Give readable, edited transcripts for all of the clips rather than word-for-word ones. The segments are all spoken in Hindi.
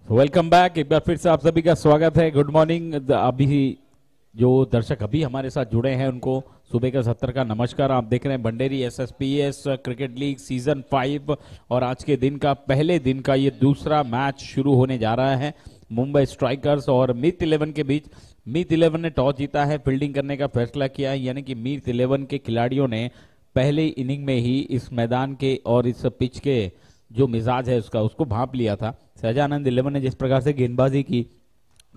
Welcome back. एक बार फिर से आप सभी का स्वागत है। Good morning. अभी जो दर्शक अभी हमारे साथ जुड़े हैं उनको सुबह का 70 का नमस्कार। आप देख रहे हैं Bhanderi SSPS cricket league season 5 और आज के दिन का पहले दिन का ये दूसरा मैच शुरू होने जा रहा है मुंबई स्ट्राइकर्स और मीत 11 के बीच। मीत 11 ने टॉस जीता है, फील्डिंग करने का फैसला किया है, यानी कि मीत 11 के खिलाड़ियों ने पहले इनिंग में ही इस मैदान के और इस पिच के जो मिजाज है उसको भांप लिया था। सहजानंद 11 ने जिस प्रकार से गेंदबाजी की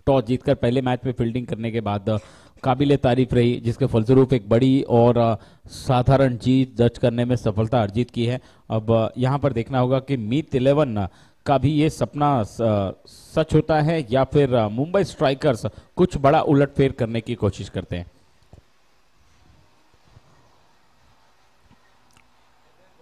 टॉस जीतकर पहले मैच में फील्डिंग करने के बाद काबिले तारीफ रही, जिसके फलस्वरूप एक बड़ी और साधारण जीत दर्ज करने में सफलता अर्जित की है। अब यहां पर देखना होगा कि मीत 11 का भी ये सपना सच होता है या फिर मुंबई स्ट्राइकर्स कुछ बड़ा उलटफेर करने की कोशिश करते हैं।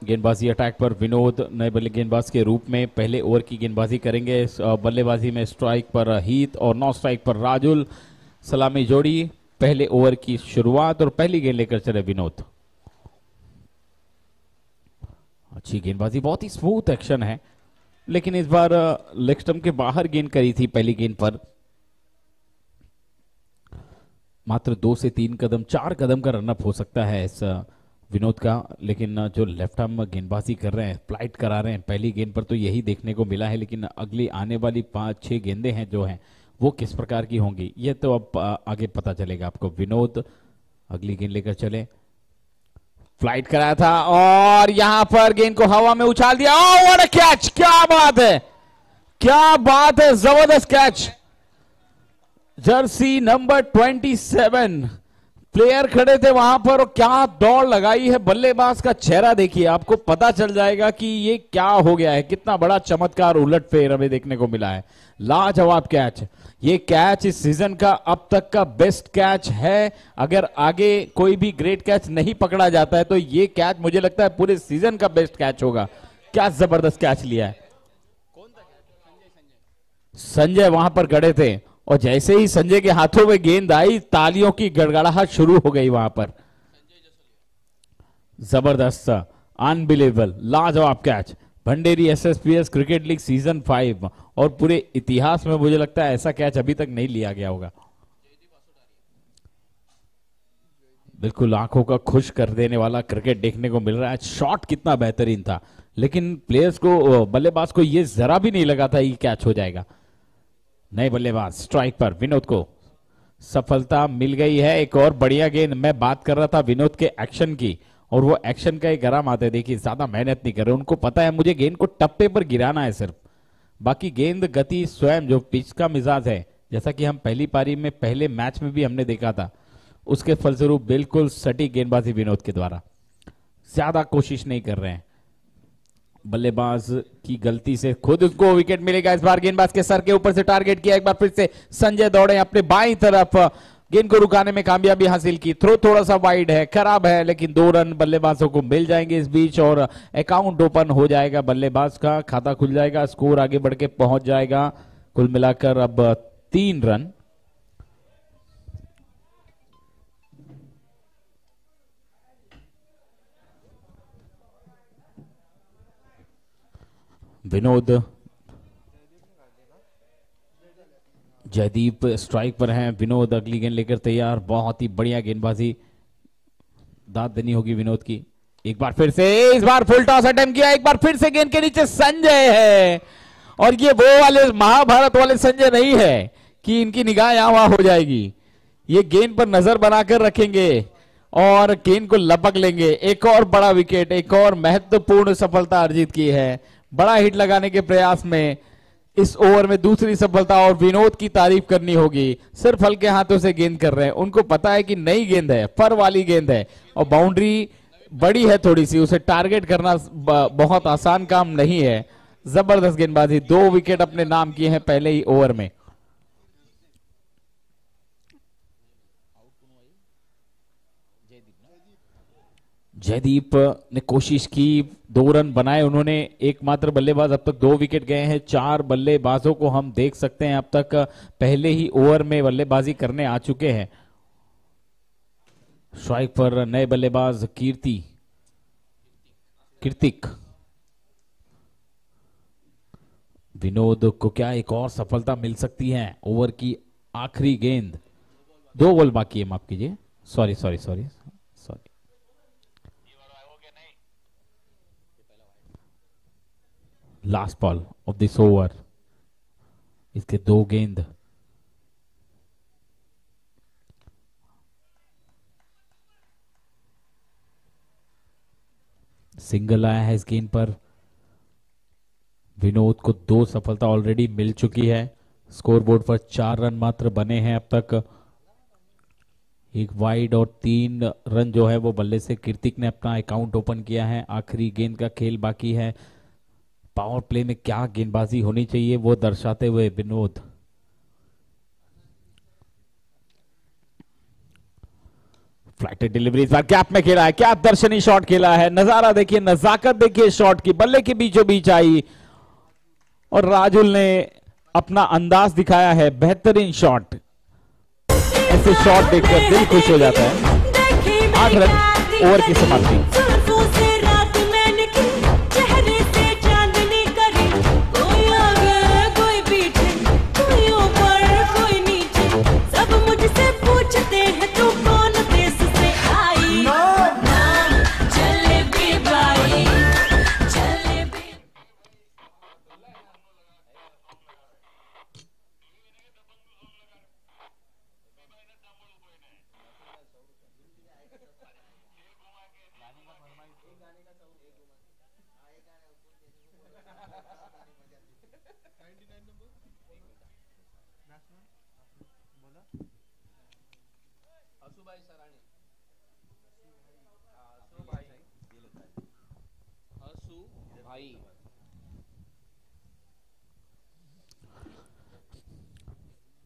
गेंदबाजी अटैक पर विनोद नए बल्ले गेंदबाज के रूप में पहले ओवर की गेंदबाजी करेंगे। बल्लेबाजी में स्ट्राइक पर हीत और नॉन स्ट्राइक पर राजुल। सलामी जोड़ी पहले ओवर की शुरुआत और पहली गेंद लेकर चले विनोद। अच्छी गेंदबाजी, बहुत ही स्मूथ एक्शन है, लेकिन इस बार लेग स्टंप के बाहर गेंद करी थी पहली गेंद पर। मात्र 2 से 3 कदम 4 कदम का रनअप हो सकता है इस विनोद का, लेकिन जो लेफ्ट आर्म गेंदबाजी कर रहे हैं, फ्लाइट करा रहे हैं पहली गेंद पर, तो यही देखने को मिला है। लेकिन अगली आने वाली 5-6 गेंदें हैं जो हैं वो किस प्रकार की होंगी ये तो अब आगे पता चलेगा आपको। विनोद अगली गेंद लेकर चले, फ्लाइट कराया था और यहां पर गेंद को हवा में उछाल दिया। What a catch! क्या बात है, क्या बात है, जबरदस्त कैच। जर्सी नंबर 27 प्लेयर खड़े थे वहां पर और क्या दौड़ लगाई है। बल्लेबाज का चेहरा देखिए, आपको पता चल जाएगा कि ये क्या हो गया है। कितना बड़ा चमत्कार उलटफेर हमें देखने को मिला है। लाजवाब कैच। ये कैच इस सीजन का अब तक का बेस्ट कैच है। अगर आगे कोई भी ग्रेट कैच नहीं पकड़ा जाता है तो ये कैच मुझे लगता है पूरे सीजन का बेस्ट कैच होगा। क्या जबरदस्त कैच लिया है। संजय वहां पर खड़े थे और जैसे ही संजय के हाथों में गेंद आई, तालियों की गड़गड़ाहट शुरू हो गई वहां पर। जबरदस्त, अनबिलीवेबल, लाजवाब catch. Bhanderi SSPS cricket league season 5 और पूरे इतिहास में मुझे लगता है ऐसा कैच अभी तक नहीं लिया गया होगा। बिल्कुल आंखों का खुश कर देने वाला क्रिकेट देखने को मिल रहा है। शॉट कितना बेहतरीन था, लेकिन प्लेयर्स को, बल्लेबाज को ये जरा भी नहीं लगा था ये कैच हो जाएगा। नए बल्लेबाज स्ट्राइक पर विनोद को सफलता मिल गई है। एक और बढ़िया गेंद। मैं बात कर रहा था विनोद के एक्शन की, और वो एक्शन का एक आराम आता है। देखिए, ज्यादा मेहनत नहीं कर रहे, उनको पता है मुझे गेंद को टप्पे पर गिराना है सिर्फ, बाकी गेंद गति स्वयं जो पिच का मिजाज है, जैसा कि हम पहली पारी में पहले मैच में भी हमने देखा था, उसके फलस्वरूप बिल्कुल सटीक गेंदबाजी विनोद के द्वारा। ज्यादा कोशिश नहीं कर रहे हैं। बल्लेबाज की गलती से खुद उसको विकेट मिलेगा। इस बार गेंदबाज के सर के ऊपर से टारगेट किया। एक बार फिर से संजय दौड़े अपने बाईं तरफ, गेंद को रुकाने में कामयाबी हासिल की। थ्रो थोड़ा सा वाइड है, खराब है, लेकिन 2 रन बल्लेबाजों को मिल जाएंगे इस बीच और अकाउंट ओपन हो जाएगा। बल्लेबाज का खाता खुल जाएगा, स्कोर आगे बढ़ के पहुंच जाएगा। कुल मिलाकर अब 3 रन। विनोद, जयदीप स्ट्राइक पर हैं। विनोद अगली गेंद लेकर तैयार। बहुत ही बढ़िया गेंदबाजी, दाद देनी होगी विनोद की। एक बार फिर से, इस बार फुल टॉस अटेम्प्ट किया। एक बार फिर से गेंद के नीचे संजय है, और ये वो वाले महाभारत वाले संजय नहीं है कि इनकी निगाह यहां वहां हो जाएगी। ये गेंद पर नजर बनाकर रखेंगे और गेंद को लपक लेंगे। एक और बड़ा विकेट, एक और महत्वपूर्ण सफलता अर्जित की है। बड़ा हिट लगाने के प्रयास में इस ओवर में दूसरी सफलता, और विनोद की तारीफ करनी होगी। सिर्फ हल्के हाथों से गेंद कर रहे हैं, उनको पता है कि नई गेंद है, फर वाली गेंद है और बाउंड्री बड़ी है थोड़ी सी, उसे टारगेट करना बहुत आसान काम नहीं है। जबरदस्त गेंदबाजी, 2 विकेट अपने नाम किए हैं पहले ही ओवर में। जयदीप ने कोशिश की, 2 रन बनाए उन्होंने। एकमात्र बल्लेबाज, अब तक 2 विकेट गए हैं। 4 बल्लेबाजों को हम देख सकते हैं अब तक पहले ही ओवर में बल्लेबाजी करने आ चुके हैं। स्ट्राइक पर नए बल्लेबाज कीर्तिक विनोद को क्या एक और सफलता मिल सकती है? ओवर की आखिरी गेंद, 2 बॉल बाकी है, माफ कीजिए, sorry sorry sorry sorry. Last ball of this over, इसके 2 गेंद। सिंगल आया है इस गेंद पर। विनोद को 2 सफलता ऑलरेडी मिल चुकी है। स्कोरबोर्ड पर 4 रन मात्र बने हैं अब तक। 1 वाइड और 3 रन जो है वो बल्ले से कीर्तिक ने अपना अकाउंट ओपन किया है। आखिरी गेंद का खेल बाकी है। पावर प्ले में क्या गेंदबाजी होनी चाहिए वो दर्शाते हुए विनोद। फ्लाइटेड डिलीवरी, इस बार गैप में खेला है, क्या दर्शनी शॉट खेला है। नजारा देखिए, नजाकत देखिए शॉट की, बल्ले के बीचों बीच आई और राजुल ने अपना अंदाज दिखाया है। बेहतरीन शॉट, ऐसे शॉट देखकर दिल खुश हो जाता है। 8 रन, ओवर की समाप्ति।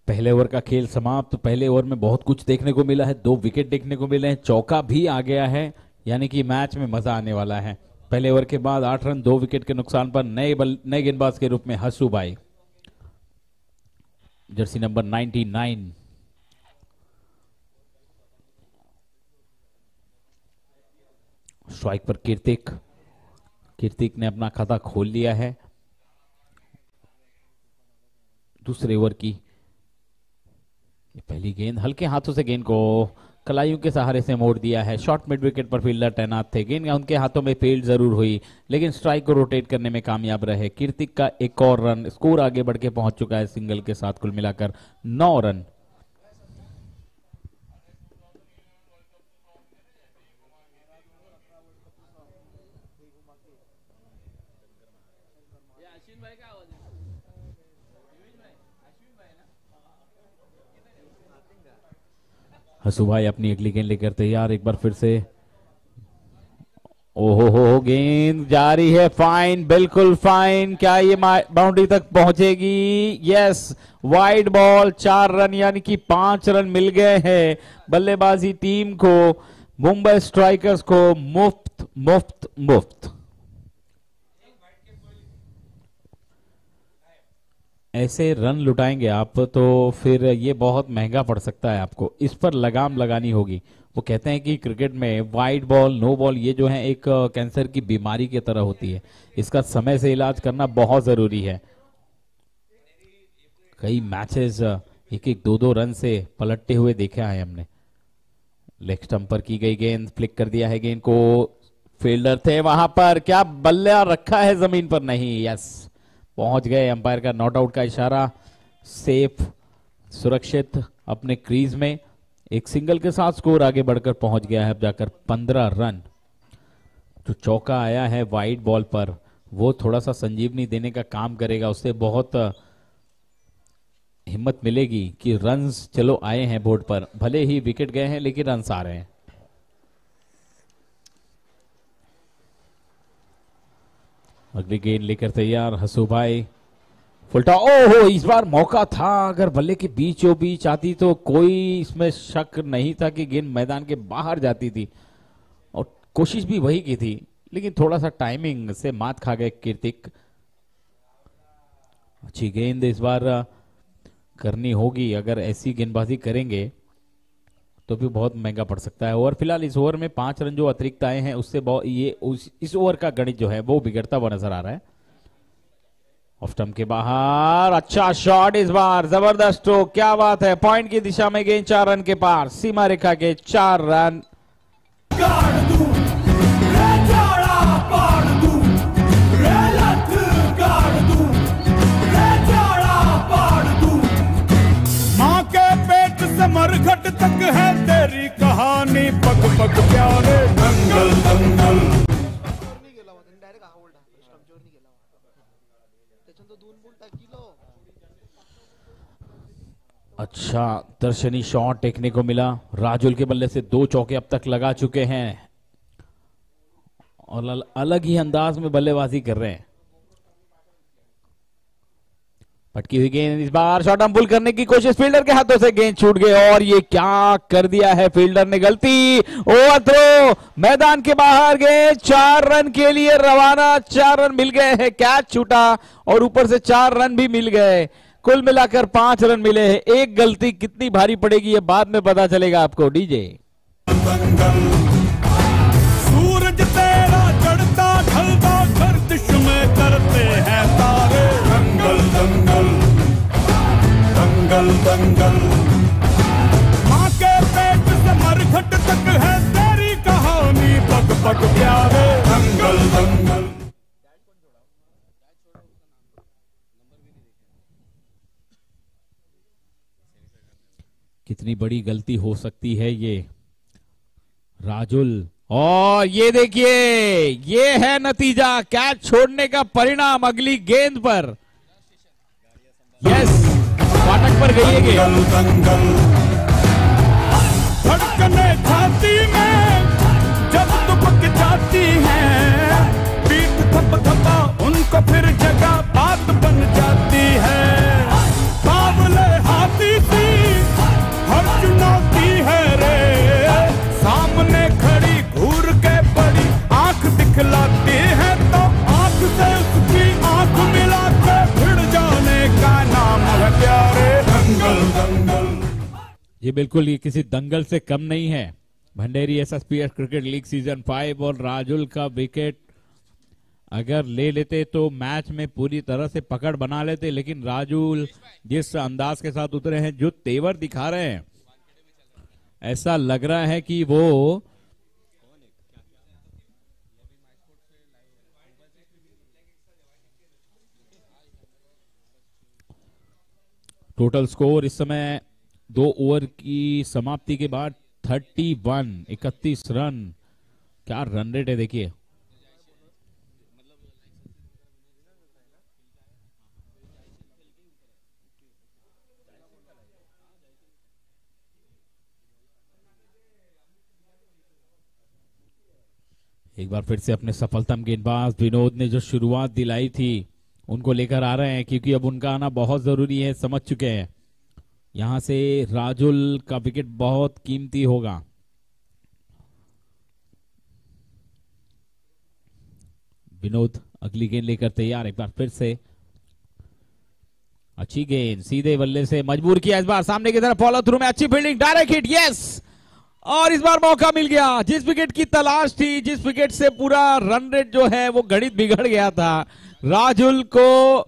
पहले ओवर का खेल समाप्त। पहले ओवर में बहुत कुछ देखने को मिला है, 2 विकेट देखने को मिले हैं, चौका भी आ गया है, यानी कि मैच में मजा आने वाला है। पहले ओवर के बाद 8 रन 2 विकेट के नुकसान पर नए गेंदबाज के रूप में हसू भाई, जर्सी नंबर 99। स्ट्राइक पर कीर्तिक ने अपना खाता खोल लिया है। दूसरे ओवर की पहली गेंद, हल्के हाथों से गेंद को कलाइयों के सहारे से मोड़ दिया है। शॉर्ट मिड विकेट पर फील्डर तैनात थे, गेंद उनके हाथों में फील्ड जरूर हुई, लेकिन स्ट्राइक को रोटेट करने में कामयाब रहे। कीर्तिक का एक और रन, स्कोर आगे बढ़ के पहुंच चुका है सिंगल के साथ, कुल मिलाकर 9 रन। हसू भाई अपनी अगली गेंद लेकर तैयार, एक बार फिर से। ओहो हो, गेंद जा रही है, फाइन, बिल्कुल फाइन। क्या ये बाउंड्री तक पहुंचेगी? यस, वाइड बॉल, 4 रन, यानी कि 5 रन मिल गए हैं बल्लेबाजी टीम को, मुंबई स्ट्राइकर्स को। मुफ्त मुफ्त मुफ्त। ऐसे रन लुटाएंगे आप तो फिर ये बहुत महंगा पड़ सकता है आपको, इस पर लगाम लगानी होगी। वो कहते हैं कि क्रिकेट में वाइड बॉल, नो बॉल, ये जो है एक कैंसर की बीमारी की तरह होती है, इसका समय से इलाज करना बहुत जरूरी है। कई मैचेस 1-1, 2-2 रन से पलटते हुए देखा है हमने। लेग स्टंप पर की गई गेंद, फ्लिक कर दिया है गेंद को, फील्डर थे वहां पर, क्या बल्ला रखा है जमीन पर? नहीं, यस, पहुंच गए। अंपायर का नॉट आउट का इशारा, सेफ, सुरक्षित अपने क्रीज में। एक सिंगल के साथ स्कोर आगे बढ़कर पहुंच गया है अब जाकर 15 रन। जो चौका आया है वाइड बॉल पर, वो थोड़ा सा संजीवनी देने का काम करेगा, उससे बहुत हिम्मत मिलेगी कि रन्स चलो आए हैं बोर्ड पर, भले ही विकेट गए हैं लेकिन रन्स आ रहे हैं। अगली गेंद लेकर तैयार हसू भाई, फुलटा, ओहो, इस बार मौका था, अगर बल्ले के बीचों बीच आती तो कोई इसमें शक नहीं था कि गेंद मैदान के बाहर जाती थी, और कोशिश भी वही की थी, लेकिन थोड़ा सा टाइमिंग से मात खा गए कीर्तिक। अच्छी गेंद इस बार करनी होगी, अगर ऐसी गेंदबाजी करेंगे तो भी बहुत महंगा पड़ सकता है। और फिलहाल इस ओवर में 5 रन जो अतिरिक्त आए हैं उससे इस ओवर का गणित जो है वो बिगड़ता हुआ नजर आ रहा है। ऑफ स्टंप के बाहर, अच्छा शॉट इस बार, जबरदस्त स्ट्रोक, क्या बात है। पॉइंट की दिशा में गेंद 4 रन के पार, सीमा रेखा के 4 रन। माँ के पेट से मरघट तक है तेरी कहानी, पग पग प्यारे दंगल दंगल। अच्छा दर्शनी शॉट देखने को मिला, राजुल के बल्ले से 2 चौके अब तक लगा चुके हैं और अलग ही अंदाज में बल्लेबाजी कर रहे हैं। पटकी हुई गेंद, इस बार शॉट हम पुल करने की कोशिश, फील्डर के हाथों से गेंद छूट गई और ये क्या कर दिया है फील्डर ने, गलती। ओवर थ्रो, मैदान के बाहर गेंद, 4 रन के लिए रवाना। 4 रन मिल गए हैं, कैच छूटा और ऊपर से 4 रन भी मिल गए, कुल मिलाकर 5 रन मिले हैं। एक गलती कितनी भारी पड़ेगी ये बाद में पता चलेगा आपको। डीजे सूरज तेरा चढ़ता ढलता गर्दिश में करते हैं तारे, दंगल दंगल दंगल दंगल। माँ के पेट से मरघट तक है तेरी कहानी, पग पग प्यारे दंगल दंगल। कितनी बड़ी गलती हो सकती है ये राजुल, और ये देखिए ये है नतीजा, कैच छोड़ने का परिणाम अगली गेंद पर। यस, फाटक पर गई है गेंद। धड़कने छाती में जब दुबक जाती है, पीठ थप थपा उनको फिर जगह बात बन जाती है। बावले हाथी सी हर चुनौती है रे, सामने खड़ी घूर के बड़ी आंख दिखलाती है, तो आंख से उसकी आंख मिला के भिड़ जाने का नाम है प्यारे, दंगल दंगल। ये बिल्कुल ये किसी दंगल से कम नहीं है। Bhanderi SSPS cricket league season 5 और राजुल का विकेट अगर ले लेते तो मैच में पूरी तरह से पकड़ बना लेते, लेकिन राजुल जिस अंदाज के साथ उतरे हैं, जो तेवर दिखा रहे हैं, ऐसा लग रहा है कि वो टोटल स्कोर इस समय 2 ओवर की समाप्ति के बाद 31 रन। क्या रन रेट है देखिए। एक बार फिर से अपने सफलतम गेंदबाज विनोद ने जो शुरुआत दिलाई थी उनको लेकर आ रहे हैं, क्योंकि अब उनका आना बहुत जरूरी है, समझ चुके हैं। यहां से राजुल का विकेट बहुत कीमती होगा। विनोद अगली गेंद लेकर तैयार, एक बार फिर से अच्छी गेंद, सीधे बल्ले से मजबूर किया, इस बार सामने की तरफ फॉलो थ्रू में अच्छी फील्डिंग, डायरेक्ट हिट, यस। और इस बार मौका मिल गया, जिस विकेट की तलाश थी, जिस विकेट से पूरा रन रेट जो है वो गणित बिगड़ गया था, राजुल को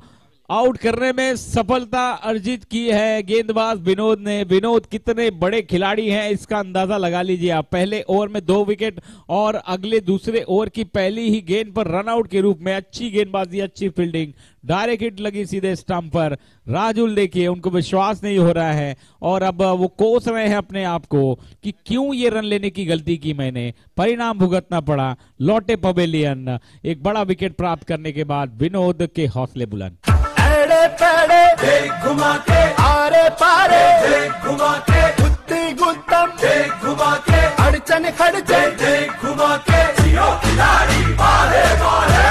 आउट करने में सफलता अर्जित की है गेंदबाज विनोद ने। विनोद कितने बड़े खिलाड़ी हैं इसका अंदाजा लगा लीजिए आप। पहले ओवर में 2 विकेट और अगले दूसरे ओवर की पहली ही गेंद पर रन आउट के रूप में अच्छी गेंदबाजी, अच्छी फील्डिंग, डायरेक्ट हिट लगी सीधे स्टंप पर। राजुल देखिए उनको विश्वास नहीं हो रहा है और अब वो कोस रहे हैं अपने आप को कि क्यों ये रन लेने की गलती की मैंने, परिणाम भुगतना पड़ा। लौटे पवेलियन, एक बड़ा विकेट प्राप्त करने के बाद विनोद के हौसले बुलंद। एड़े पेड़े देख घुमा के, आरे पारे देख घुमा के, गुत्ती गुत्तम देख घुमा के, अड़चन खड़चन देख घुमा के, जियो खिलाड़ी बाले बाले,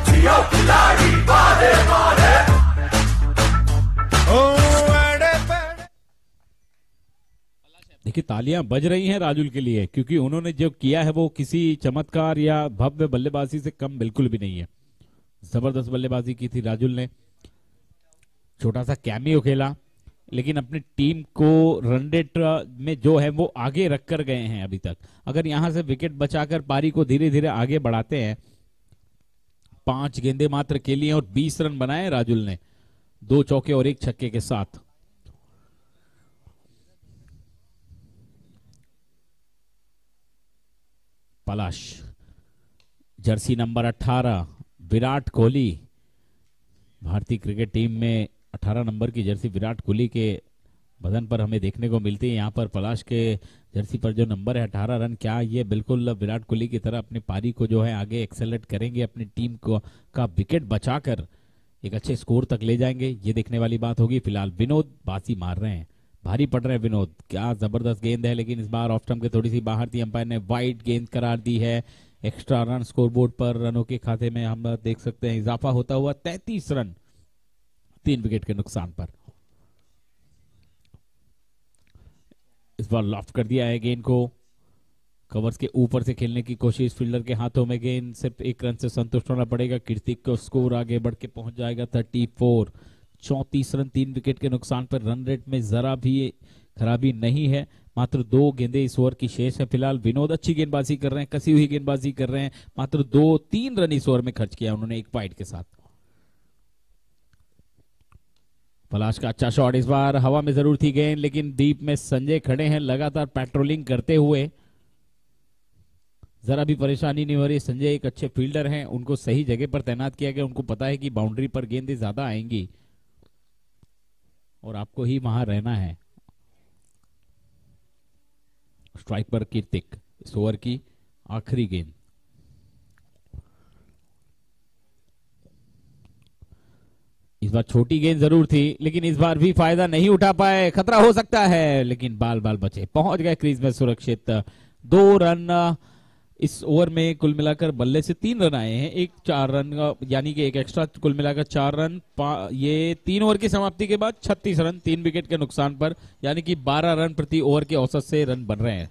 जियो खिलाड़ी बाले बाले, ओ एड़े पेड़े। देखिए तालियां बज रही हैं राजुल के लिए, क्योंकि उन्होंने जो किया है वो किसी चमत्कार या भव्य बल्लेबाजी से कम बिल्कुल भी नहीं है। जबरदस्त बल्लेबाजी की थी राजुल ने, छोटा सा कैमियो खेला, लेकिन अपनी टीम को रन रेट में जो है वो आगे रख कर गए हैं अभी तक। अगर यहां से विकेट बचाकर पारी को धीरे धीरे आगे बढ़ाते हैं 5 गेंदे मात्र खेली हैं और 20 रन बनाए राजुल ने, 2 चौके और 1 छक्के के साथ। पलाश, जर्सी नंबर 18 विराट कोहली, भारतीय क्रिकेट टीम में 18 नंबर की जर्सी विराट कोहली के बदन पर हमें देखने को मिलती है। यहाँ पर पलाश के जर्सी पर जो नंबर है 18 रन, क्या ये बिल्कुल विराट कोहली की तरह अपनी पारी को जो है आगे एक्सेलेट करेंगे, अपनी टीम को का विकेट बचाकर एक अच्छे स्कोर तक ले जाएंगे, ये देखने वाली बात होगी। फिलहाल विनोद बाजी मार रहे हैं, भारी पड़ रहे हैं विनोद, क्या जबरदस्त गेंद है, लेकिन इस बार ऑफ स्टंप के थोड़ी सी बाहर थी, अंपायर ने वाइड गेंद करार दी है। एक्स्ट्रा रन स्कोरबोर्ड पर रनों के खाते में हम देख सकते हैं इजाफा होता हुआ 33 रन 3 विकेट के नुकसान पर। इस बार लॉफ्ट कर दिया है गेंद को, कवर्स के ऊपर से खेलने की कोशिश, फील्डर के हाथों में गेंद, सिर्फ 1 रन से संतुष्ट होना पड़ेगा। कीर्तिक को स्कोर आगे बढ़ के पहुंच जाएगा 34, 34 रन 3 विकेट के नुकसान पर। रन रेट में जरा भी खराबी नहीं है, मात्र 2 गेंदे इस ओवर की शेष है। फिलहाल विनोद अच्छी गेंदबाजी कर रहे हैं, कसी हुई गेंदबाजी कर रहे हैं, मात्र 2-3 रन इस ओवर में खर्च किया उन्होंने 1 वाइड के साथ। पलाश का अच्छा शॉट, इस बार हवा में जरूर थी गेंद, लेकिन डीप में संजय खड़े हैं लगातार पेट्रोलिंग करते हुए, जरा भी परेशानी नहीं हो रही। संजय एक अच्छे फील्डर हैं, उनको सही जगह पर तैनात किया गया, उनको पता है कि बाउंड्री पर गेंदें ज्यादा आएंगी और आपको ही वहां रहना है। स्ट्राइक पर कीर्तिक, इस ओवर की आखिरी गेंद। इस बार छोटी गेंद जरूर थी, लेकिन इस बार भी फायदा नहीं उठा पाए, खतरा हो सकता है, लेकिन बाल बाल बचे, पहुंच गए क्रीज में सुरक्षित। 2 रन इस ओवर में कुल मिलाकर बल्ले से 3 रन आए हैं, 1 4 रन का यानी कि 1 एक्स्ट्रा, कुल मिलाकर 4 रन। ये 3 ओवर की समाप्ति के बाद 36 रन 3 विकेट के नुकसान पर, यानी कि 12 रन प्रति ओवर के औसत से रन बन रहे हैं।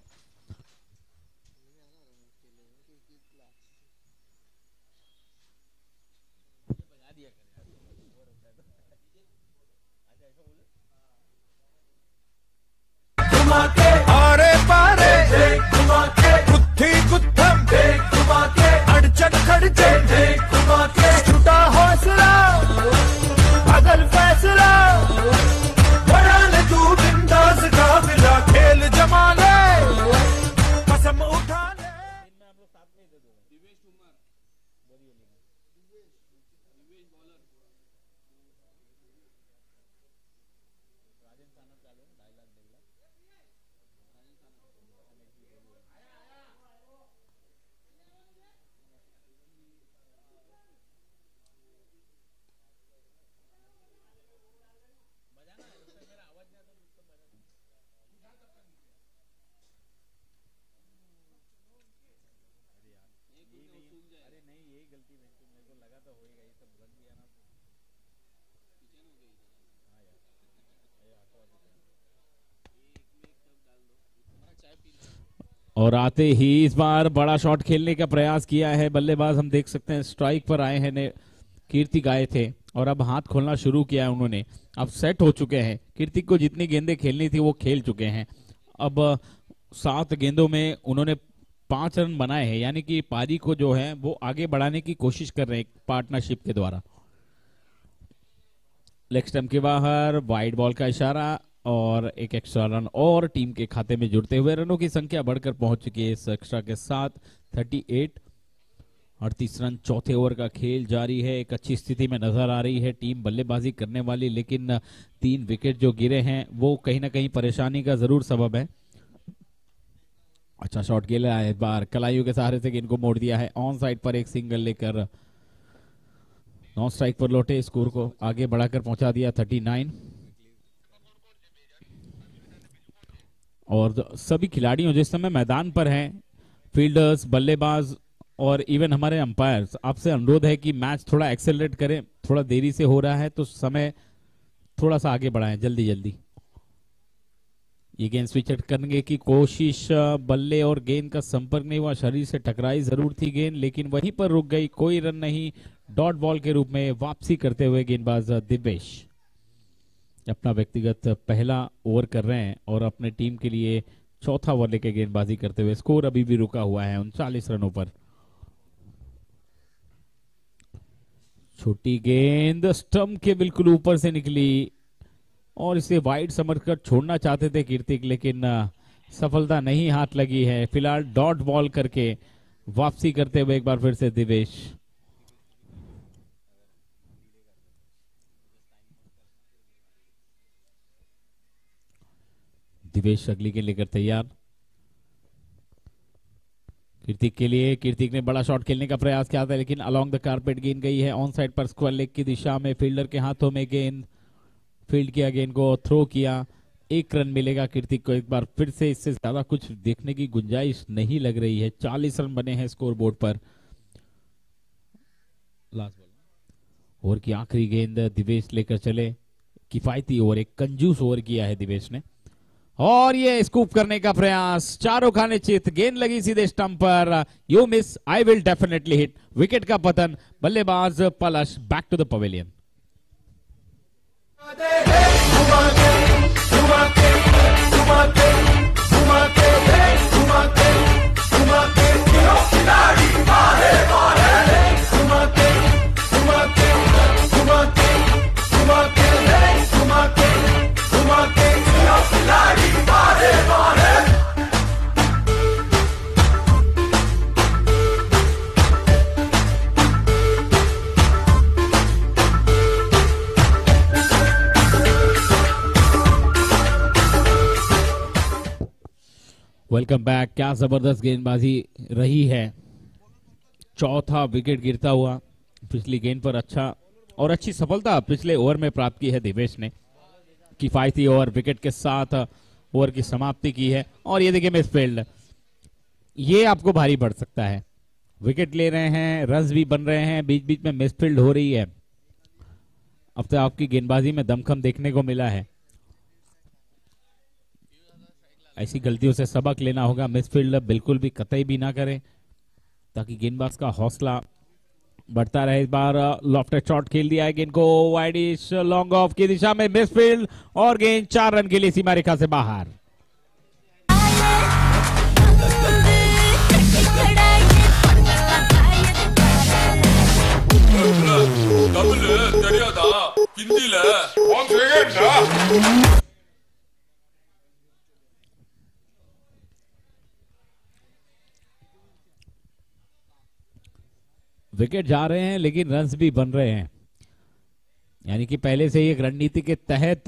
आरे पारे गुत्थी गुत्थम अड़चन खड़चन छुटा हौसला अगल फैसला बड़ा न तू बिंदास काफिला खेल जमाने कसम उठा ले। और आते ही इस बार बड़ा शॉट खेलने का प्रयास किया है बल्लेबाज, हम देख सकते हैं स्ट्राइक पर आए हैं, कीर्तिक आए थे और अब हाथ खोलना शुरू किया है उन्होंने, अब सेट हो चुके हैं। कीर्तिक को जितनी गेंदें खेलनी थी वो खेल चुके हैं, अब 7 गेंदों में उन्होंने 5 रन बनाए हैं, यानी कि पारी को जो है वो आगे बढ़ाने की कोशिश कर रहे हैं पार्टनरशिप के द्वारा। लेग स्टंप के बाहर वाइड बॉल का इशारा और 1 एक्स्ट्रा रन और टीम के खाते में जुड़ते हुए रनों की संख्या बढ़कर पहुंच चुकी है इस एक्स्ट्रा के साथ 38। 38 रन, चौथे ओवर का खेल जारी है, एक अच्छी स्थिति में नजर आ रही है टीम बल्लेबाजी करने वाली, लेकिन 3 विकेट जो गिरे हैं वो कहीं ना कहीं परेशानी का जरूर सबब है। अच्छा शॉट खेला है, इस बार कलाइयों के सहारे से गेंद को मोड़ दिया है, ऑन साइड पर एक सिंगल लेकर नॉन स्ट्राइक पर लौटे, स्कोर को आगे बढ़ाकर पहुंचा दिया 39। और सभी खिलाड़ियों जिस समय मैदान पर हैं, फील्डर्स, बल्लेबाज और इवन हमारे अंपायर्स, आपसे अनुरोध है कि मैच थोड़ा एक्सेलरेट करें, थोड़ा देरी से हो रहा है तो समय थोड़ा सा आगे बढ़ाएं जल्दी जल्दी। ये गेंद स्विच करने की कोशिश, बल्ले और गेंद का संपर्क नहीं हुआ, शरीर से टकराई जरूर थी गेंद, लेकिन वहीं पर रुक गई, कोई रन नहीं। डॉट बॉल के रूप में वापसी करते हुए गेंदबाज दिव्येश अपना व्यक्तिगत पहला ओवर कर रहे हैं और अपने टीम के लिए चौथा ओवर लेके गेंदबाजी करते हुए स्कोर अभी भी रुका हुआ है 39 रनों पर। छोटी गेंद स्टंप के बिल्कुल ऊपर से निकली और इसे वाइड समझकर छोड़ना चाहते थे कीर्तिक, लेकिन सफलता नहीं हाथ लगी है। फिलहाल डॉट बॉल करके वापसी करते हुए एक बार फिर से दिवेश। दिवेश अगली के लेकर तैयार। कीर्तिक के लिए, कीर्तिक ने बड़ा शॉट खेलने का प्रयास किया था लेकिन अलोंग द कारपेट गेंद गई है ऑन साइड पर स्क्वायर लेग की दिशा में। फील्डर के हाथों में गेंद, फील्ड किया, गेंद को थ्रो किया। 1 रन मिलेगा कीर्तिक को। एक बार फिर से इससे ज्यादा कुछ देखने की गुंजाइश नहीं लग रही है। 40 रन बने हैं स्कोर बोर्ड पर। लास्ट बॉल ओवर की आखिरी गेंद दिवेश लेकर चले। किफायती ओवर, एक कंजूस ओवर किया है दिवेश ने और ये स्कूप करने का प्रयास। चारों खाने चित, गेंद लगी सीधे स्टंप पर। You miss, I will definitely hit. Wicket का पतन। बल्लेबाज Palash back to the pavilion. Welcome back. क्या जबरदस्त गेंदबाजी रही है। चौथा विकेट गिरता हुआ पिछली गेंद पर अच्छा और अच्छी सफलता पिछले ओवर में प्राप्त की है दिवेश ने। किफायती ओवर, विकेट के साथ ओवर की समाप्ति की है और ये देखिए मिसफील्ड, ये आपको भारी पड़ सकता है। विकेट ले रहे हैं, रन्स भी बन रहे हैं, बीच बीच में मिसफील्ड हो रही है। अब तो आपकी गेंदबाजी में दमखम देखने को मिला है। ऐसी गलतियों से सबक लेना होगा। मिसफील्ड बिल्कुल भी कतई भी ना करें ताकि गेंदबाज का हौसला बढ़ता रहे। इस बार लॉफ्टेड शॉट खेल दिया है, गेंद को वाइडिश लॉन्ग ऑफ की दिशा में, मिसफील्ड और गेंद 4 रन के लिए सीमा रेखा से बाहर। विकेट जा रहे हैं लेकिन रन्स भी बन रहे हैं, यानी कि पहले से ही एक रणनीति के तहत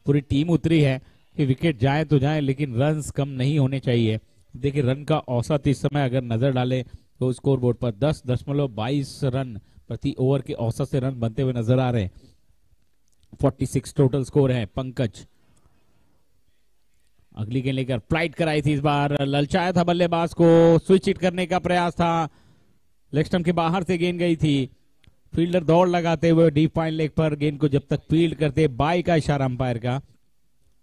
पूरी टीम उतरी है कि विकेट जाए तो जाए लेकिन रन्स कम नहीं होने चाहिए। देखिए रन का औसत इस समय अगर नजर डालें तो स्कोर बोर्ड पर 10.22 रन प्रति ओवर के औसत से रन बनते हुए नजर आ रहे हैं। 46 टोटल स्कोर है। पंकज अगली गेंद लेकर फ्लाइट कराई थी, इस बार ललचाया था बल्लेबाज को, स्विच हिट करने का प्रयास था, लेग स्टंप के बाहर से गेंद गई थी। फील्डर दौड़ लगाते हुए डीप फाइन लेग पर गेंद को जब तक फील्ड करते, बाई का इशारा अंपायर का,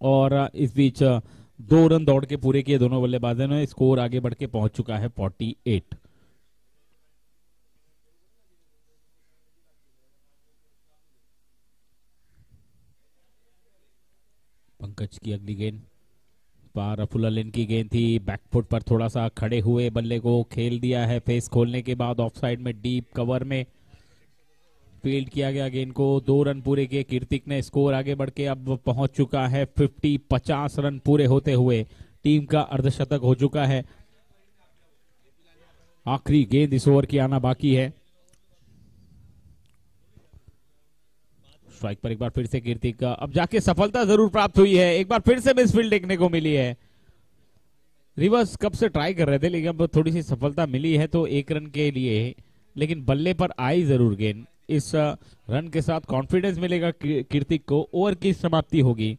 और इस बीच 2 रन दौड़ के पूरे किए दोनों बल्लेबाजों ने। स्कोर आगे बढ़ के पहुंच चुका है 48। पंकज की अगली गेंद पार फुल लेन की गेंद थी, बैकफुट पर थोड़ा सा खड़े हुए बल्ले को खेल दिया है। फेस खोलने के बाद ऑफ साइड में डीप कवर में फील्ड किया गया गेंद को। 2 रन पूरे किए कीर्तिक ने। स्कोर आगे बढ़ के अब पहुंच चुका है 50। 50 रन पूरे होते हुए टीम का अर्धशतक हो चुका है। आखिरी गेंद इस ओवर की आना बाकी है। स्ट्राइक पर एक बार फिर से कीर्तिक का, अब जाके सफलता जरूर प्राप्त हुई है। एक बार फिर से मिसफील्ड देखने को मिली है। रिवर्स कब से ट्राई कर रहे थे लेकिन अब थोड़ी सी सफलता मिली है तो 1 रन के लिए, लेकिन बल्ले पर आई जरूर गेंद। इस रन के साथ कॉन्फिडेंस मिलेगा कीर्तिक को। ओवर की समाप्ति होगी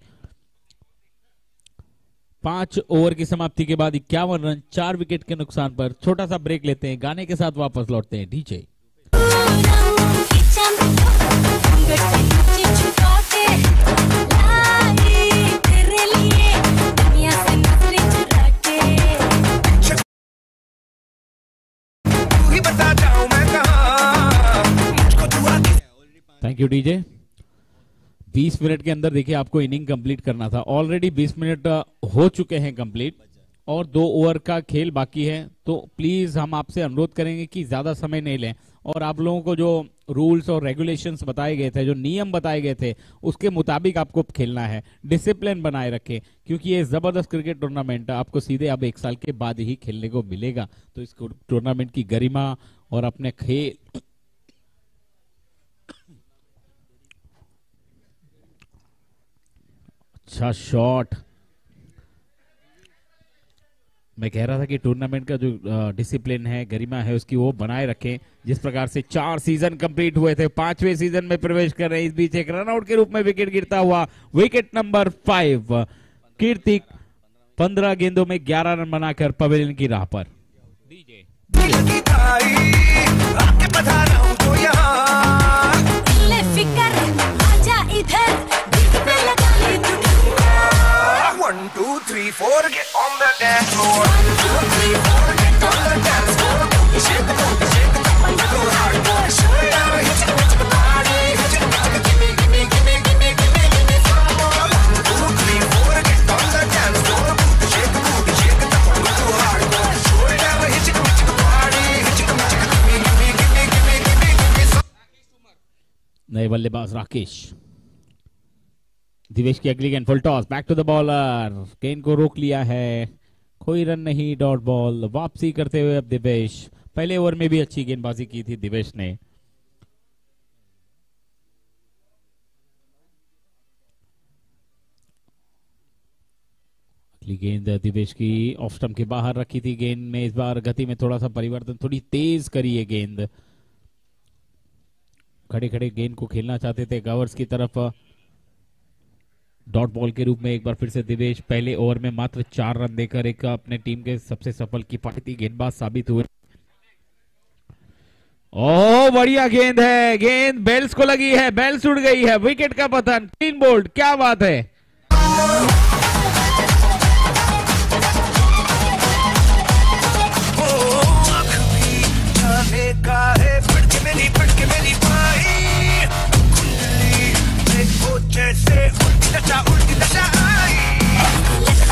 5 ओवर की समाप्ति के बाद 51 रन 4 विकेट के नुकसान पर। छोटा सा ब्रेक लेते हैं, गाने के साथ वापस लौटते हैं। DJ thank you DJ. 20 minute के अंदर देखिए आपको इनिंग कंप्लीट करना था। ऑलरेडी 20 मिनट हो चुके हैं कंप्लीट और 2 ओवर का खेल बाकी है, तो प्लीज हम आपसे अनुरोध करेंगे कि ज्यादा समय नहीं लें, और आप लोगों को जो रूल्स और रेगुलेशंस बताए गए थे, जो नियम बताए गए थे, उसके मुताबिक आपको खेलना है। डिसिप्लिन बनाए रखें, क्योंकि ये जबरदस्त क्रिकेट टूर्नामेंट आपको सीधे अब 1 साल के बाद ही खेलने को मिलेगा। तो इस टूर्नामेंट की गरिमा और अपने खेल अच्छा शॉट। मैं कह रहा था कि टूर्नामेंट का जो डिसिप्लिन है, गरिमा है, उसकी वो बनाए रखें। जिस प्रकार से 4 सीजन कंप्लीट हुए थे, 5वें सीजन में प्रवेश कर रहे हैं। इस बीच एक रनआउट के रूप में विकेट गिरता हुआ, विकेट नंबर 5। कीर्तिक 15 गेंदों में 11 रन बनाकर पवेलियन की राह पर। One, two, three, four, get on the dance floor. 1, 2, 3, 4, get on the dance floor. Shake the booty, shake the top, and go hardcore. Show it down, hit the body, hit the body, gimme, gimme, gimme, gimme, gimme, gimme some more. 1, 2, 3, 4, get on the dance floor. Shake the booty, shake the top, and go hardcore. Show it down, hit the body, hit the body, gimme, gimme, gimme, gimme, gimme, gimme some. नए बल्लेबाज राकेश। दिवेश की अगली गेंद, full toss, back to the bowler. गेंद को रोक लिया है, कोई रन नहीं, डॉट बॉल। वापसी करते हुए अब दिवेश। पहले ओवर में भी अच्छी गेंदबाजी की थी दिवेश ने। अगली गेंद दिवेश की ऑफ स्टंप के बाहर रखी थी। गेंद में इस बार गति में थोड़ा सा परिवर्तन, थोड़ी तेज करी है गेंद। खड़े खड़े गेंद को खेलना चाहते थे गवर्स की तरफ। डॉट बॉल के रूप में एक बार फिर से दिवेश पहले ओवर में मात्र 4 रन देकर एक अपने टीम के सबसे सफल किफायती गेंदबाज साबित हुए। ओह बढ़िया गेंद है, गेंद बेल्स को लगी है, बेल्स उड़ गई है, विकेट का पतन, क्लीन बोल्ड। क्या बात है। जैसे उल्टी दशा आई,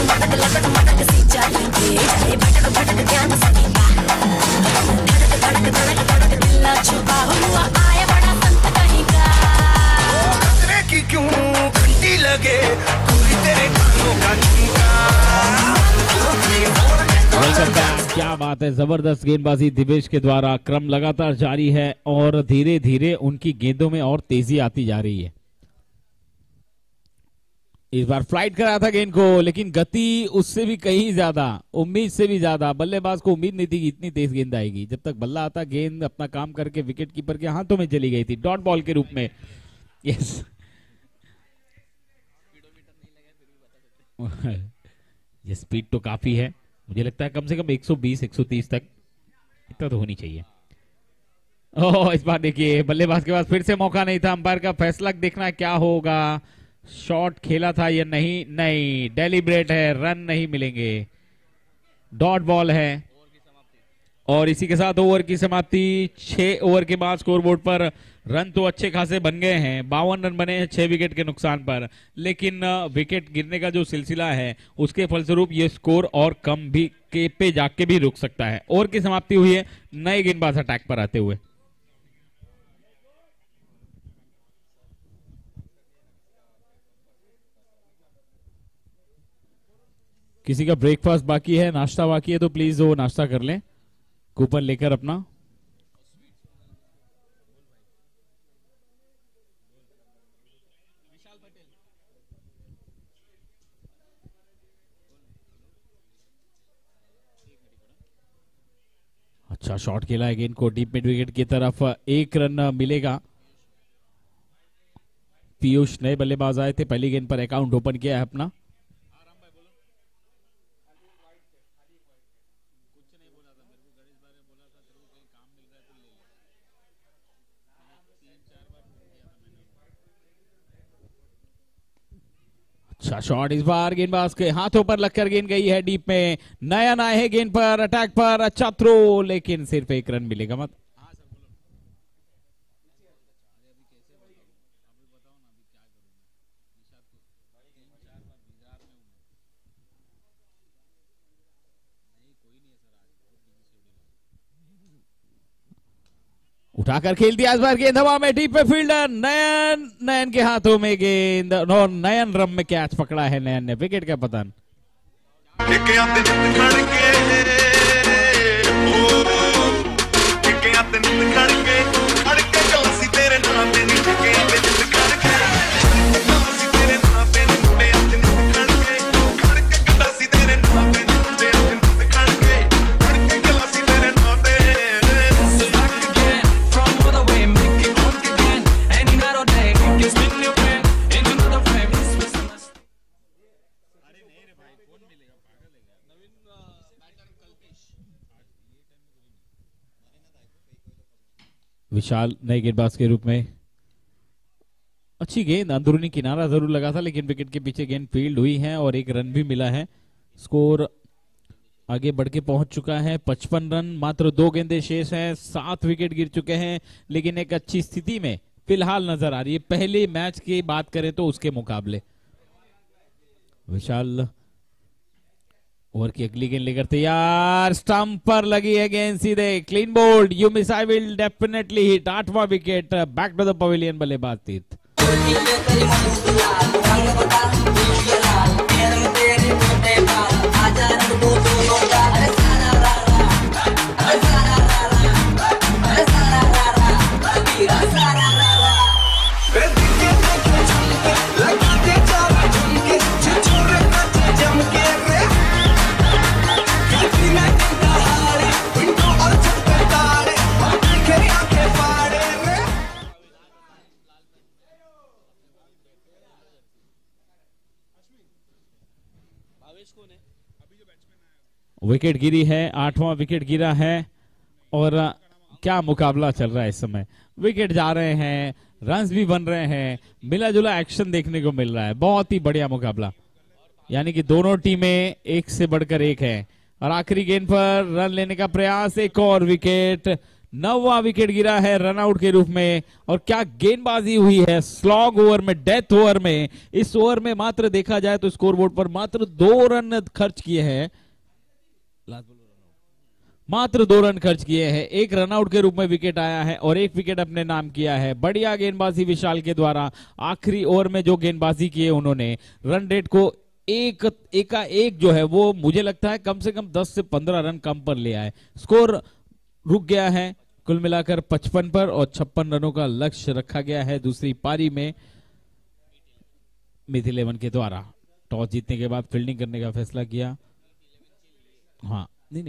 लटक मटक सी चलेंगे, भटक भटक ध्यान सकेगा, धड़क धड़क धड़क दिल ना छुपा हुआ आया बड़ा संत कहीं का। खतरे की क्यों घंटी लगे, पूरी तेरे कानों का झुमका। क्या बात है, जबरदस्त गेंदबाजी दिवेश के द्वारा। क्रम लगातार जारी है और धीरे धीरे उनकी गेंदों में और तेजी आती जा रही है। इस बार फ्लाइट कराया था गेंद को, लेकिन गति उससे भी कहीं ज्यादा, उम्मीद से भी ज्यादा। बल्लेबाज को उम्मीद नहीं थी कि इतनी तेज गेंद आएगी। जब तक बल्ला आता, गेंद अपना काम करके विकेट कीपर के हाथों में चली गई थी, डॉट बॉल के रूप में। यस ये स्पीड तो काफी है, मुझे लगता है कम से कम 120-130 तक इतना तो होनी चाहिए। ओह इस बार देखिए बल्लेबाज के पास फिर से मौका नहीं था। अंपायर का फैसला देखना क्या होगा। शॉट खेला था या नहीं, नहीं, डेलिब्रेट है, रन नहीं मिलेंगे, डॉट बॉल है। और इसी के साथ ओवर की समाप्ति। 6 ओवर के बाद स्कोरबोर्ड पर रन तो अच्छे खासे बन गए हैं, 52 रन बने हैं 6 विकेट के नुकसान पर, लेकिन विकेट गिरने का जो सिलसिला है उसके फलस्वरूप ये स्कोर और कम भी पे जाके भी रुक सकता है। ओवर की समाप्ति हुई है, नए गेंदबाज अटैक पर आते हुए। किसी का ब्रेकफास्ट बाकी है, नाश्ता बाकी है, तो प्लीज वो नाश्ता कर लें, कूपन लेकर अपना। अच्छा शॉट खेला है, गेंद को डीप मिड विकेट की तरफ, 1 रन मिलेगा। पीयूष नए बल्लेबाज आए थे, पहली गेंद पर अकाउंट ओपन किया है अपना। अच्छा शॉट, इस बार गेंदबाज के हाथों पर लगकर गेंद गई है डीप में। नया आए है गेंद पर, अटैक पर, अच्छा थ्रो, लेकिन सिर्फ 1 रन मिलेगा। मत उठाकर खेल दिया इस बार गेंद हवा में, डीप पे फील्डर नयन, नयन के हाथों में गेंद और नयन रम में कैच पकड़ा है नयन ने, विकेट का पतन। विशाल नए गेंदबाज के रूप में, अच्छी गेंद, अंदरूनी किनारा जरूर लगा था लेकिन विकेट के पीछे गेंद फील्ड हुई है और एक रन भी मिला है। स्कोर आगे बढ़ के पहुंच चुका है 55 रन, मात्र 2 गेंदें शेष हैं, 7 विकेट गिर चुके हैं लेकिन एक अच्छी स्थिति में फिलहाल नजर आ रही है पहले मैच की बात करें तो उसके मुकाबले। विशाल ओवर की अगली गेंद लेकर तैयार, स्टंप पर लगी है गेंद सीधे, clean bowled, you miss I will definitely hit, 8वां wicket, back to the pavilion बल्लेबाज तीर्थ। विकेट गिरी है, 8वां विकेट गिरा है और क्या मुकाबला चल रहा है इस समय, विकेट जा रहे हैं, रन्स भी बन रहे हैं, मिला जुला एक्शन देखने को मिल रहा है, बहुत ही बढ़िया मुकाबला, यानी कि दोनों टीमें एक से बढ़कर एक है। और आखिरी गेंद पर रन लेने का प्रयास, एक और विकेट, 9वां विकेट गिरा है रन आउट के रूप में। और क्या गेंदबाजी हुई है स्लॉग ओवर में, डेथ ओवर में। इस ओवर में मात्र देखा जाए तो स्कोरबोर्ड पर मात्र 2 रन खर्च किए हैं, मात्र 2 रन खर्च किए हैं, 1 रन आउट के रूप में विकेट आया है और 1 विकेट अपने नाम किया है। बढ़िया गेंदबाजी विशाल के द्वारा, आखिरी ओवर में जो गेंदबाजी की है उन्होंने, रन रेट को एक जो है वो मुझे लगता है कम से कम 10 से 15 रन कम पर ले आए। स्कोर रुक गया है कुल मिलाकर 55 पर और 56 रनों का लक्ष्य रखा गया है दूसरी पारी में मिथ 11 के द्वारा। टॉस जीतने के बाद फील्डिंग करने का फैसला किया। हाँ नहीं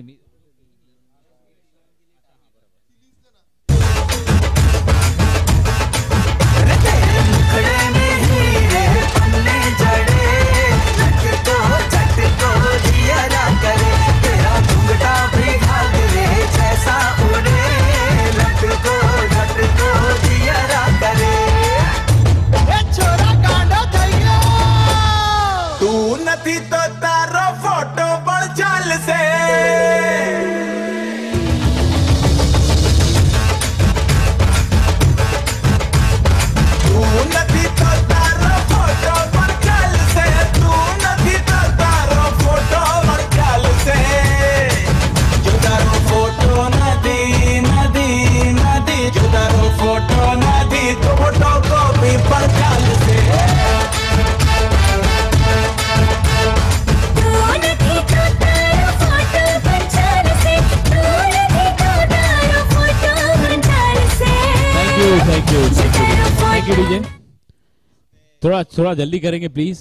थोड़ा जल्दी करेंगे प्लीज।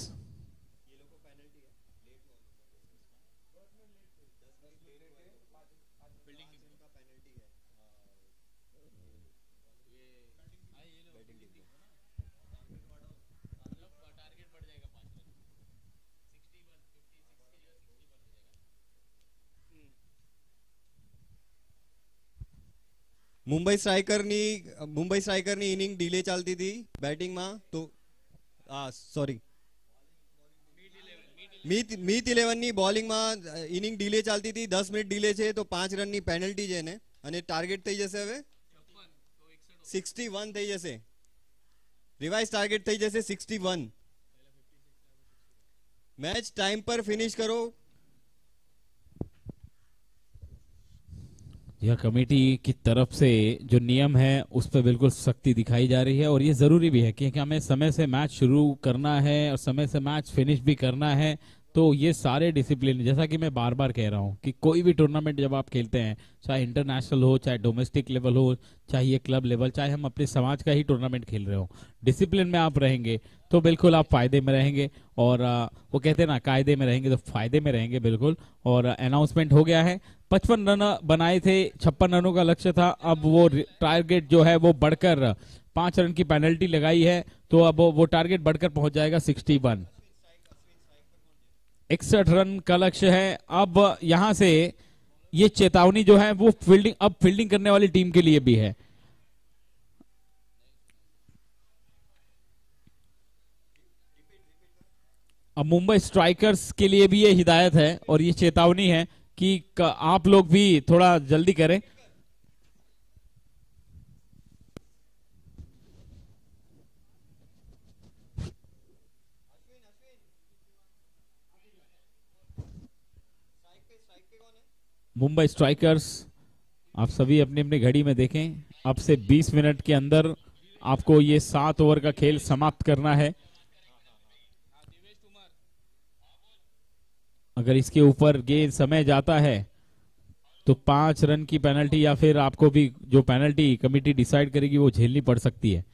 मुंबई स्ट्राइकरनी इनिंग ડીલે ચાલતી હતી બેટિંગમાં તો સોરી મીત 11 ની બોલિંગમાં ઇનિંગ ડીલે ચાલતી હતી 10 મિનિટ ડીલે છે તો 5 રનની પેનલ્ટી છે ને અને ટાર્ગેટ થઈ જશે હવે 61 થઈ જશે રિવાઇઝ ટાર્ગેટ થઈ જશે 61 मैच टाइम पर फिनिश करो। यह कमेटी की तरफ से जो नियम है उस पर बिल्कुल सख्ती दिखाई जा रही है और ये ज़रूरी भी है क्योंकि हमें समय से मैच शुरू करना है और समय से मैच फिनिश भी करना है। तो ये सारे डिसिप्लिन, जैसा कि मैं बार बार कह रहा हूँ कि कोई भी टूर्नामेंट जब आप खेलते हैं, चाहे इंटरनेशनल हो, चाहे डोमेस्टिक लेवल हो, चाहे ये क्लब लेवल, चाहे हम अपने समाज का ही टूर्नामेंट खेल रहे हो, डिसिप्लिन में आप रहेंगे तो बिल्कुल आप फायदे में रहेंगे। और वो कहते हैं ना, कायदे में रहेंगे तो फायदे में रहेंगे बिल्कुल। और अनाउंसमेंट हो गया है, 55 रन बनाए थे, 56 रनों का लक्ष्य था। अब वो टारगेट जो है वो बढ़कर 5 रन की पेनल्टी लगाई है, तो अब वो टारगेट बढ़कर पहुंच जाएगा 61। 61 रन का लक्ष्य है। अब यहां से ये चेतावनी जो है वो फील्डिंग करने वाली टीम के लिए भी है। अब मुंबई स्ट्राइकर्स के लिए भी ये हिदायत है और ये चेतावनी है कि आप लोग भी थोड़ा जल्दी करें। मुंबई स्ट्राइकर्स, आप सभी अपनी अपनी घड़ी में देखें, अब से 20 मिनट के अंदर आपको ये 7 ओवर का खेल समाप्त करना है। अगर इसके ऊपर गेंद समय जाता है तो 5 रन की पेनल्टी या फिर आपको भी जो पेनल्टी कमेटी डिसाइड करेगी वो झेलनी पड़ सकती है।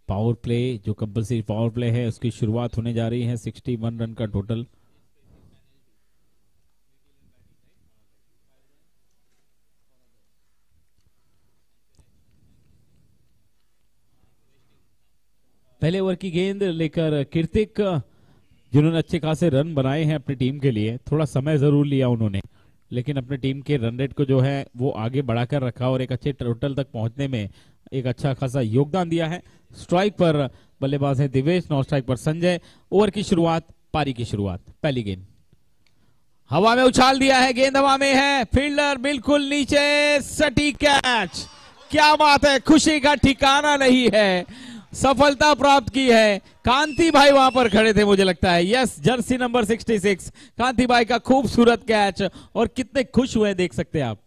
पावर प्ले, जो कंपल्सरी पावर प्ले है, उसकी शुरुआत होने जा रही है। 61 रन का टोटल। पहले ओवर की गेंद लेकर कीर्तिक, जिन्होंने अच्छे खासे रन बनाए हैं अपनी टीम के लिए, थोड़ा समय जरूर लिया उन्होंने, लेकिन अपने टीम के रन रेट को जो है वो आगे बढ़ाकर रखा और एक अच्छे टोटल तक पहुंचने में एक अच्छा खासा योगदान दिया है। स्ट्राइक पर बल्लेबाज है दिवेश, नॉन स्ट्राइक पर संजय। ओवर की शुरुआत, पारी की शुरुआत, पहली गेंद हवा में उछाल दिया है, गेंद हवा में है, फील्डर बिल्कुल नीचे, सटीक कैच। क्या बात है, खुशी का ठिकाना नहीं है, सफलता प्राप्त की है। कांति भाई वहां पर खड़े थे मुझे लगता है। यस, जर्सी नंबर 66 कांति भाई का खूबसूरत कैच, और कितने खुश हुए देख सकते हैं आप।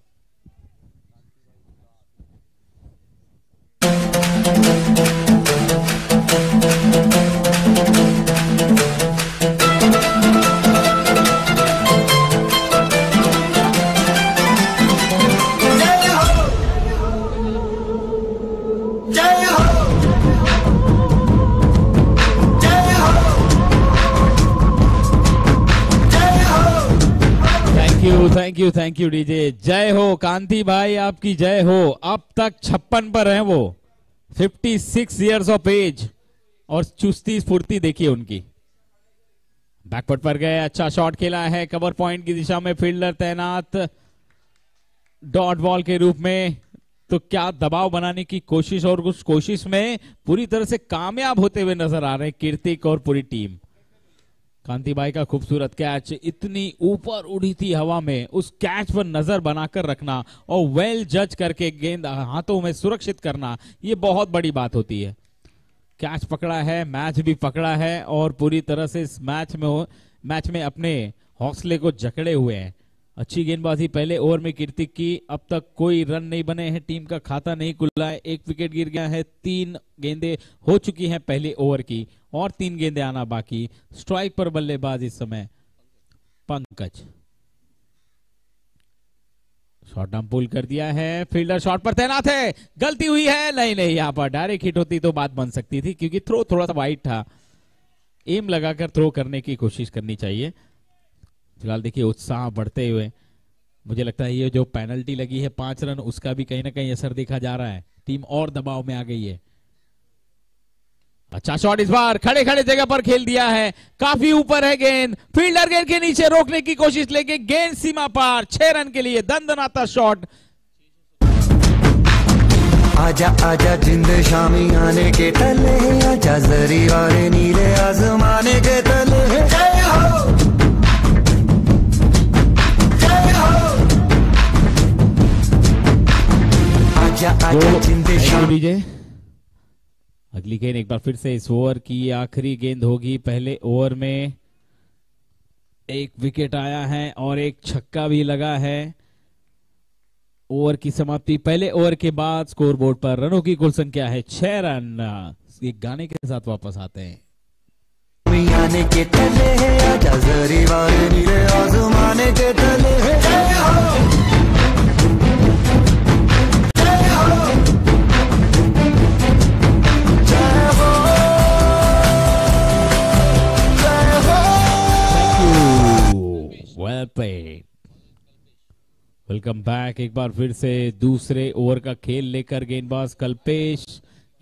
Thank you DJ. जय हो कांति भाई, आपकी जय हो। अब तक 56 पर हैं वो, 56 इयर्स ऑफ एज, और चुस्ती स्फूर्ति देखिए उनकी। बैकफुट पर गए, अच्छा शॉट खेला है, कवर पॉइंट की दिशा में फील्डर तैनात डॉट बॉल के रूप में। तो क्या दबाव बनाने की कोशिश, और उस कोशिश में पूरी तरह से कामयाब होते हुए नजर आ रहे हैं कीर्तिक और पूरी टीम। कांति भाई का खूबसूरत कैच, इतनी ऊपर उड़ी थी हवा में, उस कैच पर नजर बनाकर रखना और वेल जज करके गेंद हाथों में सुरक्षित करना, ये बहुत बड़ी बात होती है। कैच पकड़ा है, मैच भी पकड़ा है, और पूरी तरह से इस मैच में अपने हौसले को जकड़े हुए हैं। अच्छी गेंदबाजी पहले ओवर में कीर्तिक की। अब तक कोई रन नहीं बने हैं, टीम का खाता नहीं खुला है, 1 विकेट गिर गया है, 3 गेंदें हो चुकी हैं पहले ओवर की, और 3 गेंदें आना बाकी। स्ट्राइक पर बल्लेबाज इस समय पंकज। शॉट डाउन पुल कर दिया है, फील्डर शॉट पर तैनात है, गलती हुई है, नहीं, यहां पर डायरेक्ट हिट होती तो बात बन सकती थी, क्योंकि थ्रो थोड़ा सा वाइड था। एम लगाकर थ्रो करने की कोशिश करनी चाहिए। फिलहाल देखिए उत्साह बढ़ते हुए, मुझे लगता है ये जो पेनल्टी लगी है 5 रन, उसका भी कहीं ना कहीं असर देखा जा रहा है। टीम और दबाव में आ गई है। अच्छा शॉट इस बार खड़े खड़े जगह पर खेल दिया है, काफी ऊपर है गेंद, फील्डर गेंद के नीचे रोकने की कोशिश, लेकिन गेंद सीमा पार। 6 रन के लिए दंदनाता शॉट। आजा आजा जिंद शामी आने के तले, आजा जरी वाले नीले आजमाने के तले। जय हो डीजे। अगली गेंद एक बार फिर से इस ओवर की आखिरी गेंद होगी। पहले ओवर में एक विकेट आया है और एक छक्का भी लगा है। ओवर की समाप्ति पहले ओवर के बाद स्कोरबोर्ड पर रनों की कुल संख्या है 6 रन। एक गाने के साथ वापस आते हैं। आने के तले है आजा जरी वाले नीले आसमाने के तले है। जय हो जय हो जय हो जय हो। Thank you, well played. Welcome back. एक बार फिर से दूसरे ओवर का खेल लेकर गेंदबाज कल्पेश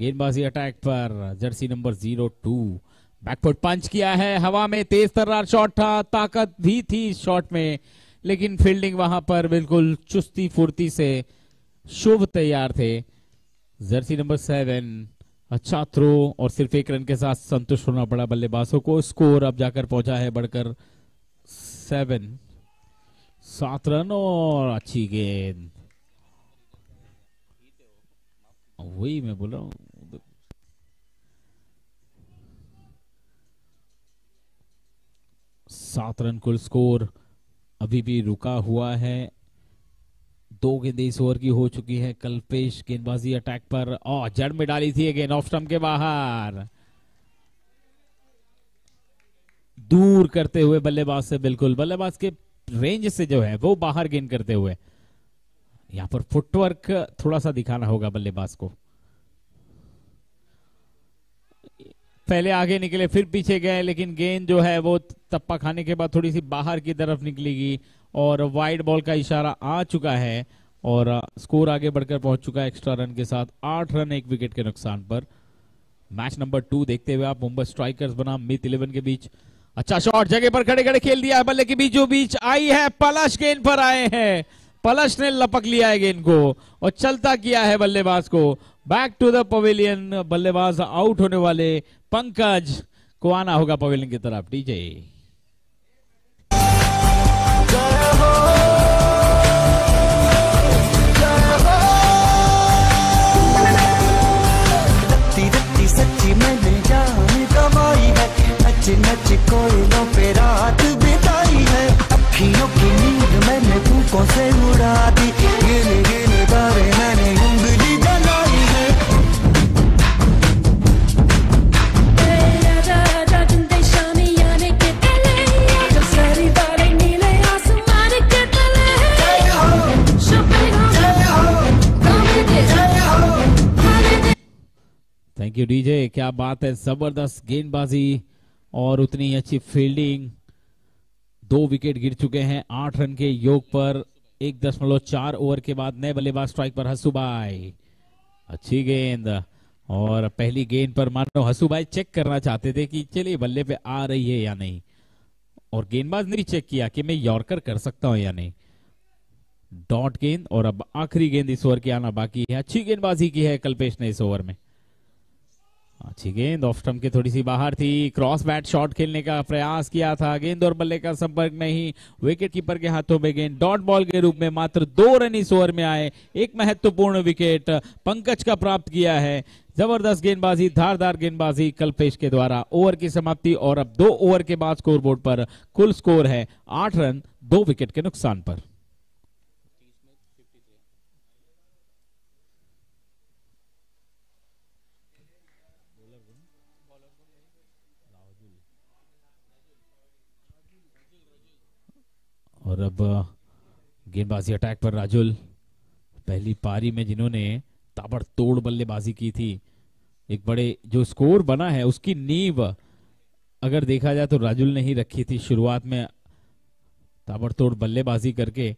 गेंदबाजी अटैक पर। जर्सी नंबर 02 बैकफुट पंच किया है हवा में। तेज तर्रार शॉट था, ताकत भी थी शॉट में, लेकिन फील्डिंग वहां पर बिल्कुल चुस्ती फुर्ती से शुभ तैयार थे। जर्सी नंबर 7 अच्छा थ्रो और सिर्फ एक रन के साथ संतुष्ट होना पड़ा बल्लेबाजों को। स्कोर अब जाकर पहुंचा है बढ़कर 7 रन और अच्छी गेंद। वही मैं बोल रहा हूं, 7 रन कुल स्कोर अभी भी रुका हुआ है। 2 गेंदें इस ओवर की हो चुकी है। कल्पेश गेंदबाजी अटैक पर और जड़ में डाली थी गेंद ऑफ स्टंप के बाहर, दूर करते हुए बल्लेबाज से, बिल्कुल बल्लेबाज के रेंज से जो है वो बाहर गेंद करते हुए। यहां पर फुटवर्क थोड़ा सा दिखाना होगा बल्लेबाज को। पहले आगे निकले फिर पीछे गए, लेकिन गेंद जो है वो तप्पा खाने के बाद थोड़ी सी बाहर की तरफ निकलेगी और वाइड बॉल का इशारा आ चुका है और स्कोर आगे बढ़कर पहुंच चुका है एक्स्ट्रा रन के साथ 8 रन 1 विकेट के नुकसान पर। मैच नंबर 2 देखते हुए आप मुंबई स्ट्राइकर्स बनाम मित 11 के बीच। अच्छा शॉट, जगह पर खड़े खड़े खेल दिया है, बल्ले के बीचों बीच आई है पलश, गेंद पर आए हैं पलश ने लपक लिया है गेंद को और चलता किया है बल्लेबाज को। बैक टू द पवेलियन, बल्लेबाज आउट होने वाले पंकज को आना होगा पवेलियन की तरफ। डीजे सच्ची मैंने जान कमाई है, नच नच कोयलों पे रात बिताई है। अखियों की नींद मैंने फूकों से उड़ा दी, गिने गिने तारे मैंने उंगली जलाई है। राजा राजा जिंदे शामी आने के तले, जो सारी बातें नीले आसमान के तले। जय हो शुक्र हो, जय हो कामे दे, जय हो हारे दे। थैंक यू डीजे, क्या बात है, जबरदस्त गेंदबाजी और उतनी ही अच्छी फील्डिंग। 2 विकेट गिर चुके हैं 8 रन के योग पर। 1.4 ओवर के बाद नए बल्लेबाज स्ट्राइक पर हसुभाई। अच्छी गेंद और पहली गेंद पर मानो हसुभाई चेक करना चाहते थे कि चलिए बल्ले पे आ रही है या नहीं, और गेंदबाज ने चेक किया कि मैं यॉर्कर कर सकता हूं या नहीं। डॉट गेंद और अब आखिरी गेंद इस ओवर की आना बाकी है। अच्छी गेंदबाजी की है कल्पेश ने इस ओवर में। अच्छी गेंद ऑफ स्टंप के थोड़ी सी बाहर थी। क्रॉस बैट शॉट खेलने का प्रयास किया था, गेंद और बल्ले का संपर्क नहीं। विकेट कीपर के हाथों में गेंद डॉट बॉल के रूप में मात्र 2 रन इस ओवर में आए। एक महत्वपूर्ण विकेट पंकज का प्राप्त किया है। जबरदस्त गेंदबाजी, धारदार गेंदबाजी कल्पेश के द्वारा। ओवर की समाप्ति और अब 2 ओवर के बाद स्कोरबोर्ड पर कुल स्कोर है 8 रन 2 विकेट के नुकसान पर। और अब गेंदबाजी अटैक पर राजुल, पहली पारी में जिन्होंने ताबड़तोड़ बल्लेबाजी की थी। एक बड़े जो स्कोर बना है उसकी नींव अगर देखा जाए तो राजुल ने ही रखी थी। शुरुआत में ताबड़तोड़ बल्लेबाजी करके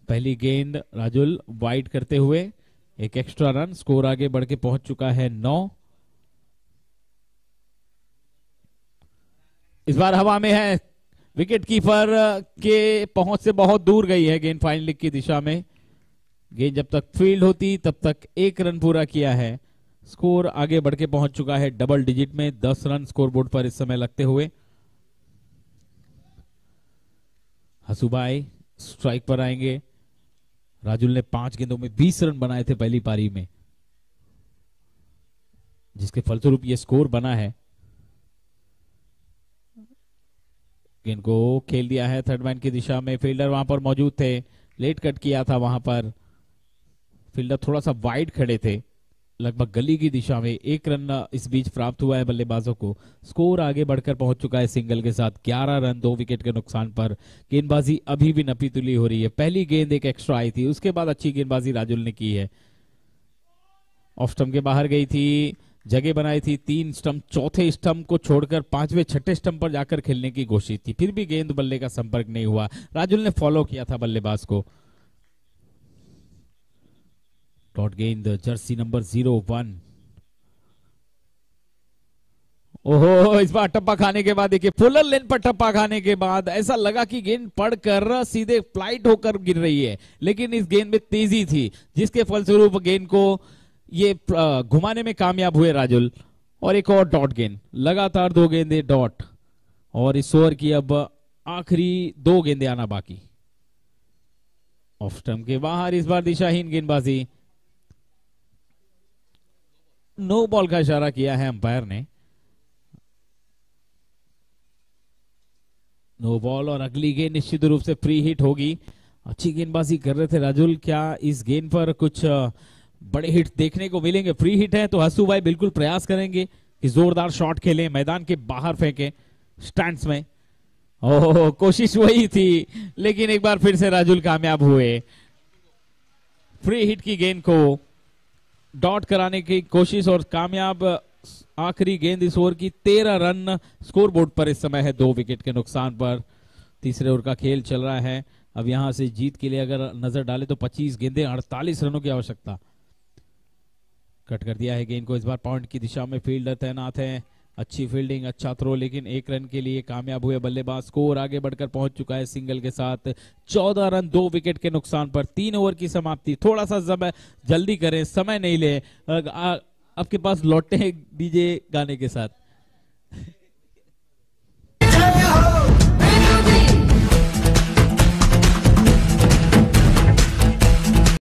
पहली गेंद राजुल वाइड करते हुए एक एक्स्ट्रा रन, स्कोर आगे बढ़ के पहुंच चुका है 9। इस बार हवा में है, विकेट कीपर के पहुंच से बहुत दूर गई है गेंद फाइन लेग की दिशा में। गेंद जब तक फील्ड होती तब तक 1 रन पूरा किया है। स्कोर आगे बढ़ के पहुंच चुका है डबल डिजिट में, 10 रन स्कोरबोर्ड पर इस समय लगते हुए। हसुभाई स्ट्राइक पर आएंगे। राजुल ने 5 गेंदों में 20 रन बनाए थे पहली पारी में। जिसके फलस्वरूप ये स्कोर बना है। गेंद को खेल दिया है थर्ड मैन की दिशा में, फील्डर वहां पर मौजूद थे, लेट कट किया था वहां पर, फील्डर थोड़ा सा वाइड खड़े थे लगभग गली की दिशा में। 1 रन इस बीच प्राप्त हुआ है बल्लेबाजों को। स्कोर आगे बढ़कर पहुंच चुका है सिंगल के साथ 11 रन 2 विकेट के नुकसान पर। गेंदबाजी अभी भी नपी तुली हो रही है। पहली गेंद एक एक्स्ट्रा आई थी, उसके बाद अच्छी गेंदबाजी राजुल ने की है। ऑफ स्टंप के बाहर गई थी, जगह बनाई थी 3 स्टंप, चौथे स्टंप को छोड़कर 5वें 6ठे स्टंप पर जाकर खेलने की कोशिश थी, फिर भी गेंद बल्ले का संपर्क नहीं हुआ। राजुल ने फॉलो किया था बल्लेबाज को। डॉट गेंद जर्सी नंबर 01। ओहो, इस बार टप्पा खाने के बाद देखिए फुलर लेन पर टप्पा खाने के बाद ऐसा लगा कि गेंद पड़कर सीधे फ्लाइट होकर गिर रही है, लेकिन इस गेंद में तेजी थी जिसके फलस्वरूप गेंद को ये घुमाने में कामयाब हुए राजुल। और एक और डॉट गेंद, लगातार 2 गेंदे डॉट, और इस ओवर की अब आखिरी 2 गेंदे आना बाकी। ऑफ स्टंप के बाहर इस बार दिशाहीन गेंदबाजी। नो बॉल का इशारा किया है अंपायर ने। नो बॉल और अगली गेंद निश्चित रूप से फ्री हिट होगी। अच्छी गेंदबाजी कर रहे थे राजुल। क्या इस गेंद पर कुछ बड़े हिट देखने को मिलेंगे? फ्री हिट है तो हसू भाई बिल्कुल प्रयास करेंगे कि जोरदार शॉट खेलें, मैदान के बाहर फेंके स्टैंड्स में। ओह, कोशिश वही थी, लेकिन एक बार फिर से राजुल कामयाब हुए। फ्री हिट की गेंद को डॉट कराने की कोशिश और कामयाब। आखिरी गेंद इस ओवर की 13 रन स्कोरबोर्ड पर इस समय है 2 विकेट के नुकसान पर। तीसरे ओवर का खेल चल रहा है। अब यहां से जीत के लिए अगर नजर डाले तो 25 गेंदें 48 रनों की आवश्यकता। कट कर दिया है गेंद को, इस बार पॉइंट की दिशा में फील्डर तैनात है। अच्छी फील्डिंग, अच्छा थ्रो, लेकिन 1 रन के लिए कामयाब हुए बल्लेबाज। स्कोर आगे बढ़कर पहुंच चुका है सिंगल के साथ 14 रन 2 विकेट के नुकसान पर। 3 ओवर की समाप्ति। थोड़ा सा समय जल्दी करें, समय नहीं ले। आपके पास लौटते हैं डीजे गाने के साथ।